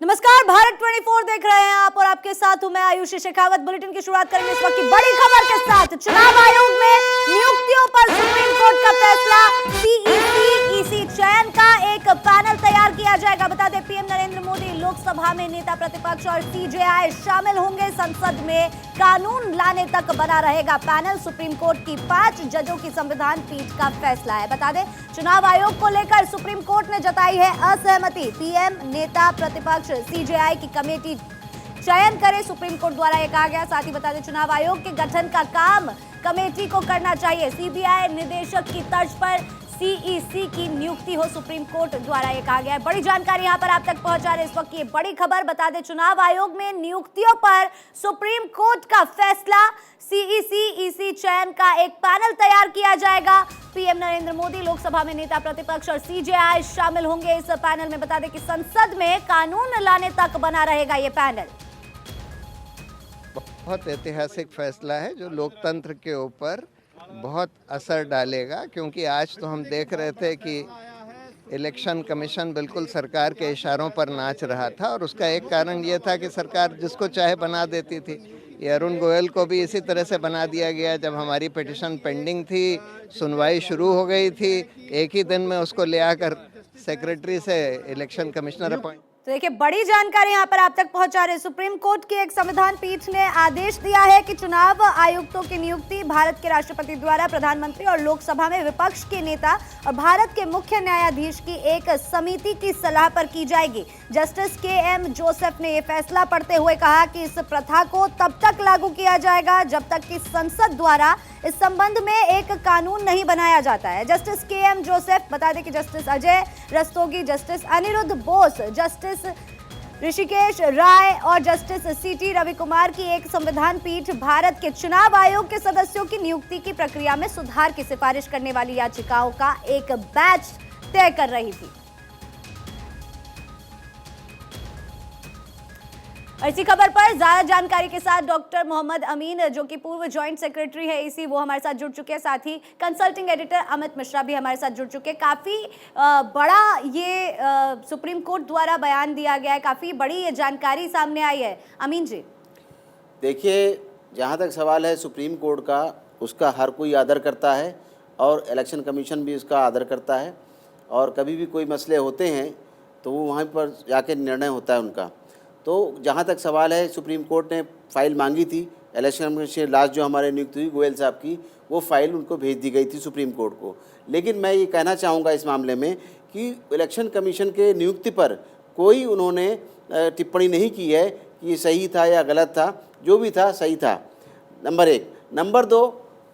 नमस्कार, भारत 24 देख रहे हैं आप और आपके साथ हूं मैं आयुषी शेखावत। बुलेटिन की शुरुआत करेंगे इस वक्त की बड़ी खबर के साथ। चुनाव आयोग में नियुक्तियों पर सुप्रीम कोर्ट का फैसला। सीईसी ईसी चयन का एक पैनल तैयार किया जाएगा। बता दें, पीएम नरेंद्र मोदी लोकसभा में नेता प्रतिपक्ष और सीजेआई शामिल होंगे। संसद में कानून लाने तक बना रहेगा पैनल। सुप्रीम कोर्ट की 5 जजों की संविधान पीठ का फैसला है। बता दें, चुनाव आयोग को लेकर सुप्रीम कोर्ट ने जताई है असहमति। पीएम, नेता प्रतिपक्ष, सीजेआई की कमेटी चयन करे, सुप्रीम कोर्ट द्वारा यह कहा गया। साथ ही बता दें, चुनाव आयोग के गठन का काम कमेटी को करना चाहिए। सीबीआई निदेशक की तर्ज पर सीईसी की नियुक्ति हो, सुप्रीम कोर्ट द्वारा यह कहा गया है। बड़ी जानकारी यहां पर आप तक पहुंचा रहे इस वक्त की बड़ी खबर। बता दें, चुनाव आयोग में नियुक्तियों पर सुप्रीम कोर्ट का फैसला। सीईसी ईसी चयन का एक पैनल तैयार किया जाएगा। पीएम नरेंद्र मोदी लोकसभा में नेता प्रतिपक्ष और सीजेआई शामिल होंगे इस पैनल में। बता दें कि संसद में कानून लाने तक बना रहेगा ये पैनल। बहुत ऐतिहासिक फैसला है जो लोकतंत्र के ऊपर बहुत असर डालेगा, क्योंकि आज तो हम देख रहे थे कि इलेक्शन कमीशन बिल्कुल सरकार के इशारों पर नाच रहा था और उसका एक कारण ये था कि सरकार जिसको चाहे बना देती थी। ये अरुण गोयल को भी इसी तरह से बना दिया गया। जब हमारी पिटीशन पेंडिंग थी, सुनवाई शुरू हो गई थी, एक ही दिन में उसको ले आकर सेक्रेटरी से इलेक्शन कमिश्नर अपॉइंट। तो देखिए, बड़ी जानकारी यहां पर आप तक पहुंचा रहे। सुप्रीम कोर्ट की एक संविधान पीठ ने आदेश दिया है कि चुनाव आयुक्तों की नियुक्ति भारत के राष्ट्रपति द्वारा प्रधानमंत्री और लोकसभा में विपक्ष के नेता और भारत के मुख्य न्यायाधीश की एक समिति की सलाह पर की जाएगी। Justice KM. जोसेफ ने यह फैसला पढ़ते हुए कहा कि इस प्रथा को तब तक लागू किया जाएगा जब तक कि संसद द्वारा इस संबंध में एक कानून नहीं बनाया जाता है। Justice KM. जोसेफ, बता दें कि justice Ajay Rastogi, justice Aniruddha Bose, justice Hrishikesh Roy और जस्टिस सीटी रवि कुमार की एक संविधान पीठ भारत के चुनाव आयोग के सदस्यों की नियुक्ति की प्रक्रिया में सुधार की सिफारिश करने वाली याचिकाओं का एक बैच तय कर रही थी। इसी खबर पर ज्यादा जानकारी के साथ डॉक्टर मोहम्मद अमीन, जो कि पूर्व जॉइंट सेक्रेटरी है इसी, वो हमारे साथ जुड़ चुके हैं। साथ ही कंसल्टिंग एडिटर अमित मिश्रा भी हमारे साथ जुड़ चुके हैं। काफी बड़ा ये सुप्रीम कोर्ट द्वारा बयान दिया गया है, काफी बड़ी ये जानकारी सामने आई है। अमीन जी, देखिए, जहाँ तक सवाल है सुप्रीम कोर्ट का, उसका हर कोई आदर करता है और इलेक्शन कमीशन भी उसका आदर करता है। और कभी भी कोई मसले होते हैं तो वो वहाँ पर जाके निर्णय होता है उनका। तो जहाँ तक सवाल है, सुप्रीम कोर्ट ने फ़ाइल मांगी थी इलेक्शन कमीशन लास्ट जो हमारे नियुक्त हुई गोयल साहब की, वो फ़ाइल उनको भेज दी गई थी सुप्रीम कोर्ट को। लेकिन मैं ये कहना चाहूँगा इस मामले में कि इलेक्शन कमीशन के नियुक्ति पर कोई उन्होंने टिप्पणी नहीं की है कि ये सही था या गलत था। जो भी था सही था, नंबर 1। नंबर 2,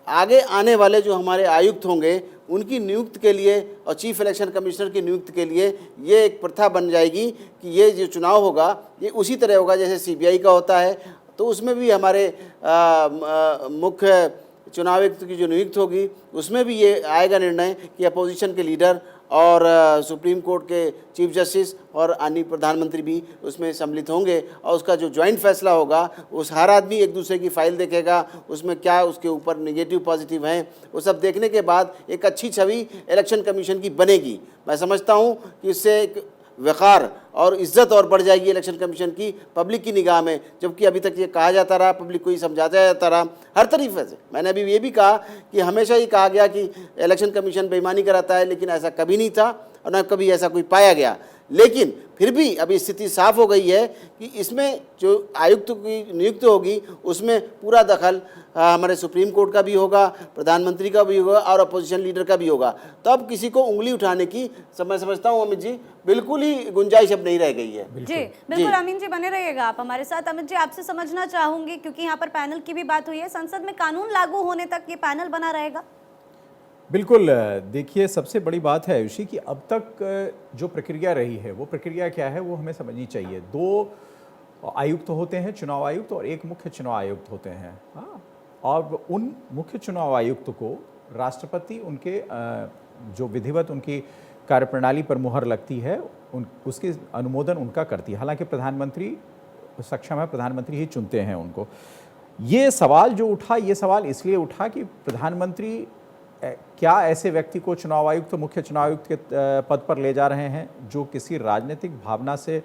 आगे आने वाले जो हमारे आयुक्त होंगे उनकी नियुक्ति के लिए और चीफ इलेक्शन कमिश्नर की नियुक्ति के लिए ये एक प्रथा बन जाएगी कि ये जो चुनाव होगा ये उसी तरह होगा जैसे सीबीआई का होता है। तो उसमें भी हमारे मुख्य चुनाव आयुक्त की जो नियुक्ति होगी उसमें भी ये आएगा निर्णय कि अपोजिशन के लीडर और सुप्रीम कोर्ट के चीफ जस्टिस और अन्य प्रधानमंत्री भी उसमें सम्मिलित होंगे। और उसका जो ज्वाइंट फैसला होगा, उस हर आदमी एक दूसरे की फ़ाइल देखेगा, उसमें क्या उसके ऊपर नेगेटिव पॉजिटिव हैं, वो सब देखने के बाद एक अच्छी छवि इलेक्शन कमीशन की बनेगी। मैं समझता हूँ कि इससे एक वक़ार और इज़्ज़त और बढ़ जाएगी इलेक्शन कमीशन की पब्लिक की निगाह में। जबकि अभी तक ये कहा जाता रहा, पब्लिक को ही समझाता जाता रहा हर तरीक़े से। मैंने अभी ये भी कहा कि हमेशा ही कहा गया कि इलेक्शन कमीशन बेईमानी कराता है, लेकिन ऐसा कभी नहीं था और न कभी ऐसा कोई पाया गया। लेकिन फिर भी अभी स्थिति साफ हो गई है कि इसमें जो आयुक्त की नियुक्ति होगी उसमें पूरा दखल हमारे सुप्रीम कोर्ट का भी होगा, प्रधानमंत्री का भी होगा और अपोजिशन लीडर का भी होगा। तो अब किसी को उंगली उठाने की मैं समझता हूँ अमित जी बिल्कुल ही गुंजाइश अब नहीं रह गई है। जी बिल्कुल। अमीन जी, बने रहिएगा आप हमारे साथ। अमित जी, आपसे समझना चाहूंगी, क्योंकि यहाँ पर पैनल की भी बात हुई है, संसद में कानून लागू होने तक ये पैनल बना रहेगा। बिल्कुल। देखिए, सबसे बड़ी बात है आयुषी कि अब तक जो प्रक्रिया रही है वो प्रक्रिया क्या है वो हमें समझनी चाहिए। 2 आयुक्त होते हैं, चुनाव आयुक्त, और एक मुख्य चुनाव आयुक्त होते हैं। हाँ, और उन मुख्य चुनाव आयुक्त को राष्ट्रपति उनके जो विधिवत उनकी कार्यप्रणाली पर मुहर लगती है उसके अनुमोदन उनका करती है। हालांकि प्रधानमंत्री सक्षम है, प्रधानमंत्री ही चुनते हैं उनको। ये सवाल जो उठा, ये सवाल इसलिए उठा कि प्रधानमंत्री क्या ऐसे व्यक्ति को चुनाव आयुक्त, मुख्य चुनाव आयुक्त के पद पर ले जा रहे हैं जो किसी राजनीतिक भावना से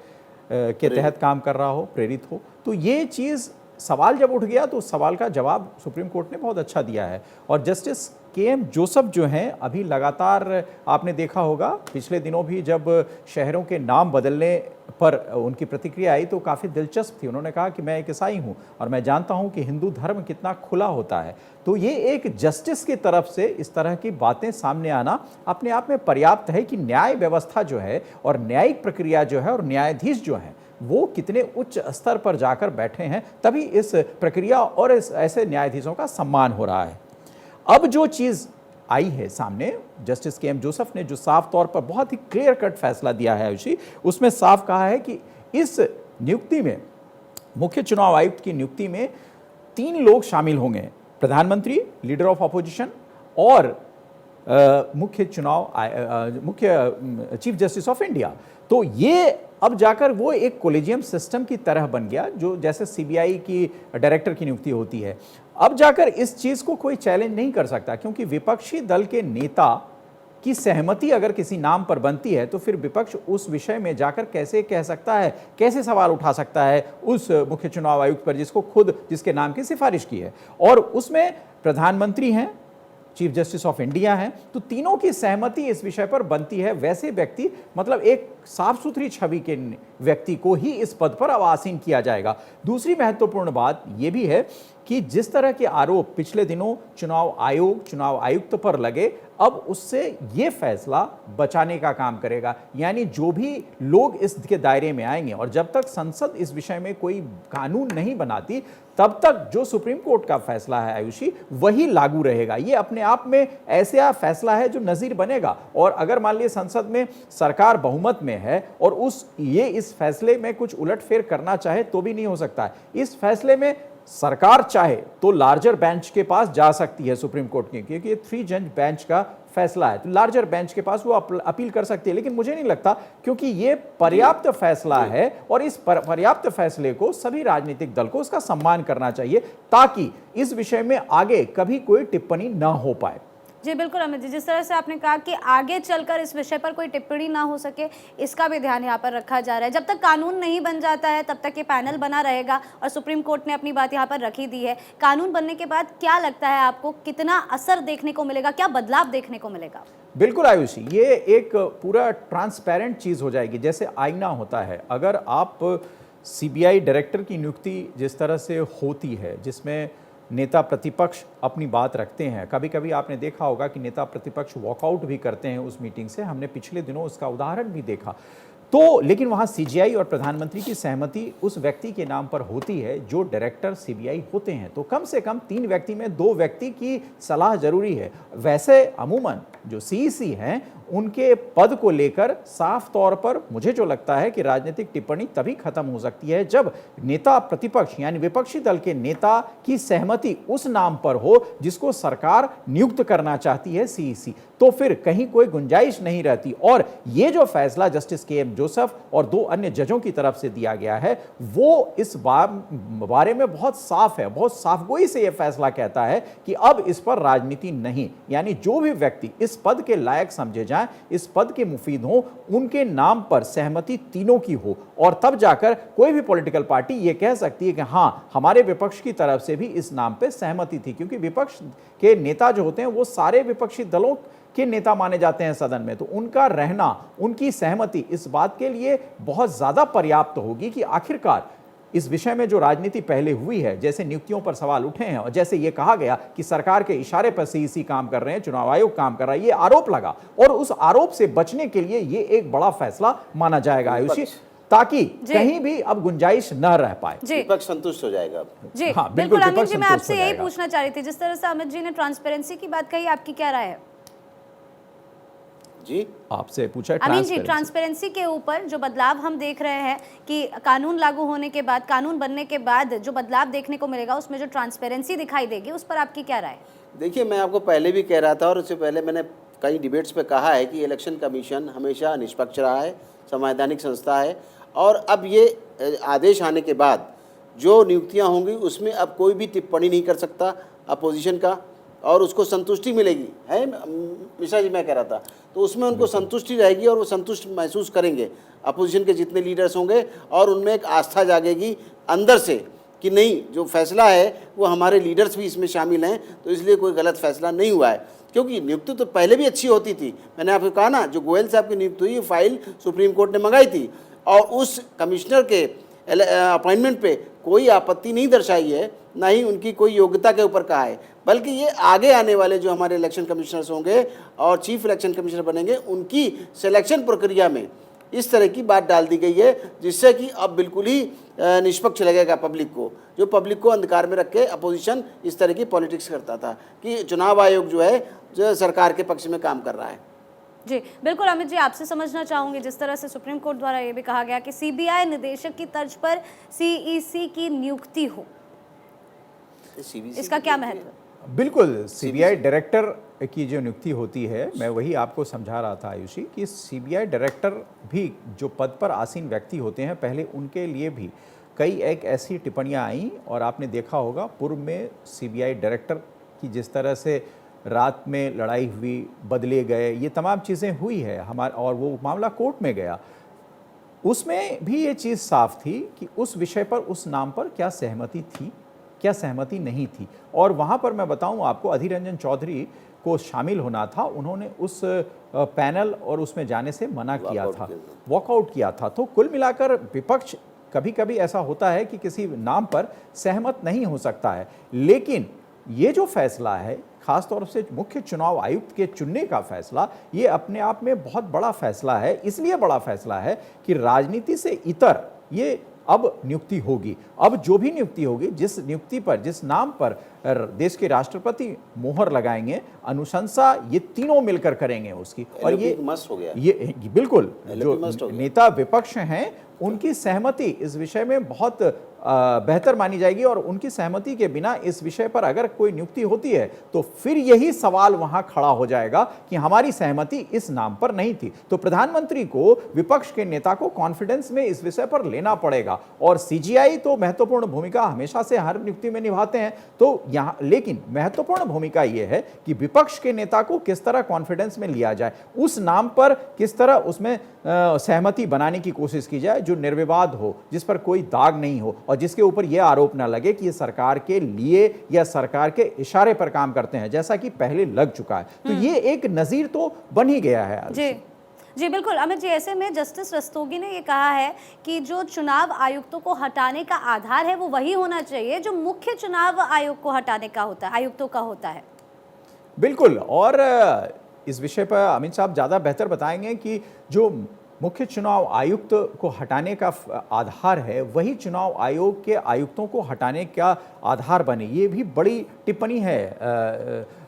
के तहत काम कर रहा हो, प्रेरित हो। तो ये चीज़ सवाल जब उठ गया तो उस सवाल का जवाब सुप्रीम कोर्ट ने बहुत अच्छा दिया है। और जस्टिस के.एम. जोसेफ जो हैं, अभी लगातार आपने देखा होगा पिछले दिनों भी जब शहरों के नाम बदलने पर उनकी प्रतिक्रिया आई तो काफ़ी दिलचस्प थी। उन्होंने कहा कि मैं एक ईसाई हूँ और मैं जानता हूँ कि हिंदू धर्म कितना खुला होता है। तो ये एक जस्टिस की तरफ से इस तरह की बातें सामने आना अपने आप में पर्याप्त है कि न्याय व्यवस्था जो है और न्यायिक प्रक्रिया जो है और न्यायाधीश जो हैं वो कितने उच्च स्तर पर जाकर बैठे हैं, तभी इस प्रक्रिया और इस ऐसे न्यायाधीशों का सम्मान हो रहा है। अब जो चीज़ आई है सामने, जस्टिस के.एम. जोसेफ ने जो साफ तौर पर बहुत ही क्लियर कट फैसला दिया है आयुषी, उसमें साफ कहा है कि इस नियुक्ति में, मुख्य चुनाव आयुक्त की नियुक्ति में 3 लोग शामिल होंगे, प्रधानमंत्री, लीडर ऑफ अपोजिशन और मुख्य चीफ जस्टिस ऑफ इंडिया। तो ये अब जाकर वो एक कोलेजियम सिस्टम की तरह बन गया, जो जैसे सीबीआई की डायरेक्टर की नियुक्ति होती है। अब जाकर इस चीज़ को कोई चैलेंज नहीं कर सकता, क्योंकि विपक्षी दल के नेता की सहमति अगर किसी नाम पर बनती है तो फिर विपक्ष उस विषय में जाकर कैसे कह सकता है, कैसे सवाल उठा सकता है उस मुख्य चुनाव आयुक्त पर जिसके नाम की सिफारिश की है। और उसमें प्रधानमंत्री हैं, चीफ जस्टिस ऑफ इंडिया हैं, तो तीनों की सहमति इस विषय पर बनती है। वैसे व्यक्ति, मतलब एक साफ सुथरी छवि के व्यक्ति को ही इस पद पर अब आसीन किया जाएगा। दूसरी महत्वपूर्ण बात यह भी है कि जिस तरह के आरोप पिछले दिनों चुनाव आयुक्त पर लगे, अब उससे ये फैसला बचाने का काम करेगा। यानी जो भी लोग इसके दायरे में आएंगे, और जब तक संसद इस विषय में कोई कानून नहीं बनाती तब तक जो सुप्रीम कोर्ट का फैसला है आयुषी, वही लागू रहेगा। ये अपने आप में ऐसा फैसला है जो नज़ीर बनेगा। और अगर मान लीजिए संसद में सरकार बहुमत में है और इस फैसले में कुछ उलटफेर करना चाहे तो भी नहीं हो सकता। इस फैसले में सरकार चाहे तो लार्जर बेंच के पास जा सकती है सुप्रीम कोर्ट की, क्योंकि ये 3 जज बेंच का फैसला है, तो लार्जर बेंच के पास वो अपील कर सकती है। लेकिन मुझे नहीं लगता, क्योंकि ये पर्याप्त फैसला है और इस पर्याप्त फैसले को सभी राजनीतिक दल को उसका सम्मान करना चाहिए, ताकि इस विषय में आगे कभी कोई टिप्पणी ना हो पाए। जी बिल्कुल अमित जी, जिस तरह से आपने कहा कि आगे चलकर इस विषय पर कोई टिप्पणी ना हो सके, इसका भी ध्यान यहाँ पर रखा जा रहा है। जब तक कानून नहीं बन जाता है तब तक ये पैनल बना रहेगा और सुप्रीम कोर्ट ने अपनी बात यहाँ पर रखी दी है। कानून बनने के बाद क्या लगता है आपको, कितना असर देखने को मिलेगा, क्या बदलाव देखने को मिलेगा? बिल्कुल आयुषी, ये एक पूरा ट्रांसपेरेंट चीज़ हो जाएगी, जैसे आईना होता है। अगर आप सीबीआई डायरेक्टर की नियुक्ति जिस तरह से होती है, जिसमें नेता प्रतिपक्ष अपनी बात रखते हैं, कभी कभी आपने देखा होगा कि नेता प्रतिपक्ष वॉकआउट भी करते हैं उस मीटिंग से, हमने पिछले दिनों उसका उदाहरण भी देखा। तो लेकिन वहाँ सीजीआई और प्रधानमंत्री की सहमति उस व्यक्ति के नाम पर होती है जो डायरेक्टर सीबीआई होते हैं। तो कम से कम 3 व्यक्ति में 2 व्यक्ति की सलाह जरूरी है। वैसे अमूमन जो सीईसी हैं उनके पद को लेकर साफ तौर पर मुझे जो लगता है कि राजनीतिक टिप्पणी तभी खत्म हो सकती है जब नेता प्रतिपक्ष यानी विपक्षी दल के नेता की सहमति उस नाम पर हो जिसको सरकार नियुक्त करना चाहती है सीईसी। तो फिर कहीं कोई गुंजाइश नहीं रहती। और ये जो फैसला जस्टिस के.एम. जोसेफ और 2 अन्य जजों की तरफ से दिया गया है वो इस बारे में बहुत साफ है, बहुत साफगोई से यह फैसला कहता है कि अब इस पर राजनीति नहीं, यानी जो भी व्यक्ति इस पद के लायक समझे जाएं, इस पद के मुफीद हो, उनके नाम पर सहमति तीनों की हो, और तब जाकर कोई भी पॉलिटिकल पार्टी यह कह सकती है कि हां, हमारे विपक्ष की तरफ से भी इस नाम पे सहमति थी। क्योंकि विपक्ष के नेता जो होते हैं वो सारे विपक्षी दलों के नेता माने जाते हैं सदन में, तो उनका रहना, उनकी सहमति इस बात के लिए बहुत ज्यादा पर्याप्त होगी कि आखिरकार इस विषय में जो राजनीति पहले हुई है, जैसे नियुक्तियों पर सवाल उठे हैं और जैसे ये कहा गया कि सरकार के इशारे पर सीईसी काम कर रहे हैं, चुनाव आयोग काम कर रहा है, ये आरोप लगा और उस आरोप से बचने के लिए ये एक बड़ा फैसला माना जाएगा आयुषी, ताकि कहीं भी अब गुंजाइश न रह पाए। विपक्ष संतुष्ट हो जाएगा। जी हाँ, बिल्कुल अमित जी, मैं आपसे यही पूछना चाह रही थी, जिस तरह से अमित जी ने ट्रांसपेरेंसी की बात कही, आपकी क्या राय है? जी आपसे पूछा अमीन जी, ट्रांसपेरेंसी के ऊपर जो बदलाव हम देख रहे हैं कि कानून लागू होने के बाद, कानून बनने के बाद जो बदलाव देखने को मिलेगा उसमें जो ट्रांसपेरेंसी दिखाई देगी, उस पर आपकी क्या राय? देखिए, मैं आपको पहले भी कह रहा था और उससे पहले मैंने कई डिबेट्स पे कहा है कि इलेक्शन कमीशन हमेशा निष्पक्ष रहा है, संवैधानिक संस्था है, और अब ये आदेश आने के बाद जो नियुक्तियाँ होंगी उसमें अब कोई भी टिप्पणी नहीं कर सकता अपोजिशन का, और उसको संतुष्टि मिलेगी, है मिश्रा जी मैं कह रहा था, तो उसमें उनको संतुष्टि रहेगी और वो संतुष्ट महसूस करेंगे अपोजिशन के जितने लीडर्स होंगे, और उनमें एक आस्था जागेगी अंदर से कि नहीं, जो फैसला है वो हमारे लीडर्स भी इसमें शामिल हैं, तो इसलिए कोई गलत फैसला नहीं हुआ है। क्योंकि नियुक्ति तो पहले भी अच्छी होती थी, मैंने आपको कहा ना, जो गोयल साहब की नियुक्ति हुई फाइल सुप्रीम कोर्ट ने मंगाई थी और उस कमिश्नर के अपॉइंटमेंट पे कोई आपत्ति नहीं दर्शाई है, ना ही उनकी कोई योग्यता के ऊपर कहा है, बल्कि ये आगे आने वाले जो हमारे इलेक्शन कमिश्नर्स होंगे और चीफ इलेक्शन कमिश्नर बनेंगे उनकी सिलेक्शन प्रक्रिया में इस तरह की बात डाल दी गई है, जिससे कि अब बिल्कुल ही निष्पक्ष लगेगा पब्लिक को, जो पब्लिक को अंधकार में रख के अपोजिशन इस तरह की पॉलिटिक्स करता था कि चुनाव आयोग जो है जो सरकार के पक्ष में काम कर रहा है। जी बिल्कुल अमित जी, आपसे समझना चाहूंगी, जिस तरह से सुप्रीम कोर्ट द्वारा ये भी कहा गया कि सीबीआई निदेशक की तर्ज पर सीईसी की नियुक्ति हो, इसका क्या महत्व है? बिल्कुल, सीबीआई डायरेक्टर की जो नियुक्ति होती है, मैं वही आपको समझा रहा था आयुषी, कि सीबीआई डायरेक्टर भी जो पद पर आसीन व्यक्ति होते हैं, पहले उनके लिए भी कई एक ऐसी टिप्पणियां आई, और आपने देखा होगा पूर्व में सीबीआई डायरेक्टर की जिस तरह से रात में लड़ाई हुई, बदले गए, ये तमाम चीज़ें हुई है हमारे, और वो मामला कोर्ट में गया, उसमें भी ये चीज़ साफ थी कि उस विषय पर, उस नाम पर क्या सहमति थी, क्या सहमति नहीं थी। और वहाँ पर मैं बताऊँ आपको, अधीर रंजन चौधरी को शामिल होना था, उन्होंने उस पैनल और उसमें जाने से मना किया था, वॉकआउट किया था। तो कुल मिलाकर विपक्ष, कभी कभी ऐसा होता है कि किसी नाम पर सहमत नहीं हो सकता है, लेकिन ये जो फैसला है, खासतौर से मुख्य चुनाव आयुक्त के चुनने का फैसला, ये अपने आप में बहुत बड़ा फैसला है। इसलिए बड़ा फैसला है कि राजनीति से इतर ये अब नियुक्ति होगी। अब जो भी नियुक्ति होगी, जिस नियुक्ति पर, जिस नाम पर देश के राष्ट्रपति मोहर लगाएंगे, अनुशंसा ये तीनों मिलकर करेंगे उसकी, और ये मस्त हो गया, ये बिल्कुल जो नेता विपक्ष हैं उनकी सहमति इस विषय में बहुत बेहतर मानी जाएगी, और उनकी सहमति के बिना इस विषय पर अगर कोई नियुक्ति होती है तो फिर यही सवाल वहां खड़ा हो जाएगा कि हमारी सहमति इस नाम पर नहीं थी। तो प्रधानमंत्री को, विपक्ष के नेता को कॉन्फिडेंस में इस विषय पर लेना पड़ेगा, और सीजीआई तो महत्वपूर्ण भूमिका हमेशा से हर नियुक्ति में निभाते हैं, तो यहाँ लेकिन महत्वपूर्ण भूमिका यह है कि विपक्ष के नेता को किस तरह कॉन्फिडेंस में लिया जाए, उस नाम पर किस तरह उसमें सहमति बनाने की कोशिश की जाए जो निर्विवाद हो, जिस पर कोई दाग नहीं हो, और जिसके ऊपर यह आरोप ना लगे कि ये सरकार के लिए या सरकार के इशारे पर काम करते हैं, जैसा कि पहले लग चुका है। तो ये एक नजीर तो बन ही गया है। जी जी बिल्कुल अमित जी, ऐसे में जस्टिस रस्तोगी ने ये कहा है कि जो चुनाव आयुक्तों को हटाने का आधार है वो वही होना चाहिए जो मुख्य चुनाव आयोग को हटाने का होता है, आयुक्तों का होता है। बिल्कुल, और इस विषय पर अमित साहब ज़्यादा बेहतर बताएंगे कि जो मुख्य चुनाव आयुक्त को हटाने का आधार है वही चुनाव आयोग के आयुक्तों को हटाने का आधार बने। ये भी बड़ी टिप्पणी है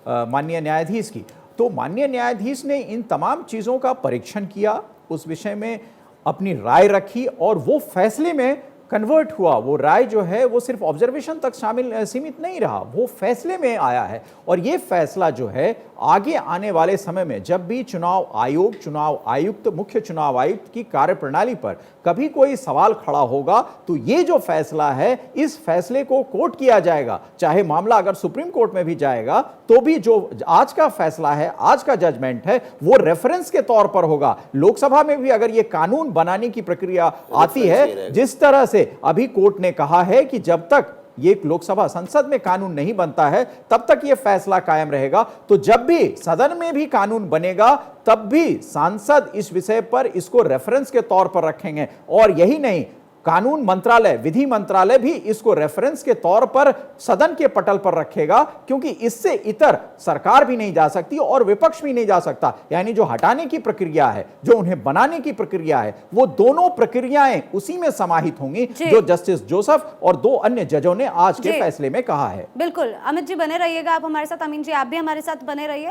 माननीय न्यायाधीश की। तो माननीय न्यायाधीश ने इन तमाम चीज़ों का परीक्षण किया, उस विषय में अपनी राय रखी, और वो फैसले में कन्वर्ट हुआ। वो राय जो है वो सिर्फ ऑब्जर्वेशन तक सीमित नहीं रहा, वो फैसले में आया है। और ये फैसला जो है आगे आने वाले समय में जब भी चुनाव आयोग, चुनाव आयुक्त, मुख्य चुनाव आयुक्त की कार्यप्रणाली पर कभी कोई सवाल खड़ा होगा तो ये जो फैसला है, इस फैसले को कोट किया जाएगा। चाहे मामला अगर सुप्रीम कोर्ट में भी जाएगा तो भी जो आज का फैसला है, आज का जजमेंट है, वो रेफरेंस के तौर पर होगा। लोकसभा में भी अगर ये कानून बनाने की प्रक्रिया आती है, जिस तरह से अभी कोर्ट ने कहा है कि जब तक ये लोकसभा संसद में कानून नहीं बनता है तब तक ये फैसला कायम रहेगा, तो जब भी सदन में भी कानून बनेगा तब भी सांसद इस विषय पर इसको रेफरेंस के तौर पर रखेंगे। और यही नहीं, कानून मंत्रालय, विधि मंत्रालय भी इसको रेफरेंस के तौर पर सदन के पटल पर रखेगा, क्योंकि इससे इतर सरकार भी नहीं जा सकती और विपक्ष भी नहीं जा सकता। यानी जो हटाने की प्रक्रिया है, जो उन्हें बनाने की प्रक्रिया है, वो दोनों प्रक्रियाएं उसी में समाहित होंगी जो जस्टिस जोसेफ और दो अन्य जजों ने आज के फैसले में कहा है। बिल्कुल अमित जी बने रहिएगा आप हमारे साथ, अमीन जी आप भी हमारे साथ बने रहिए।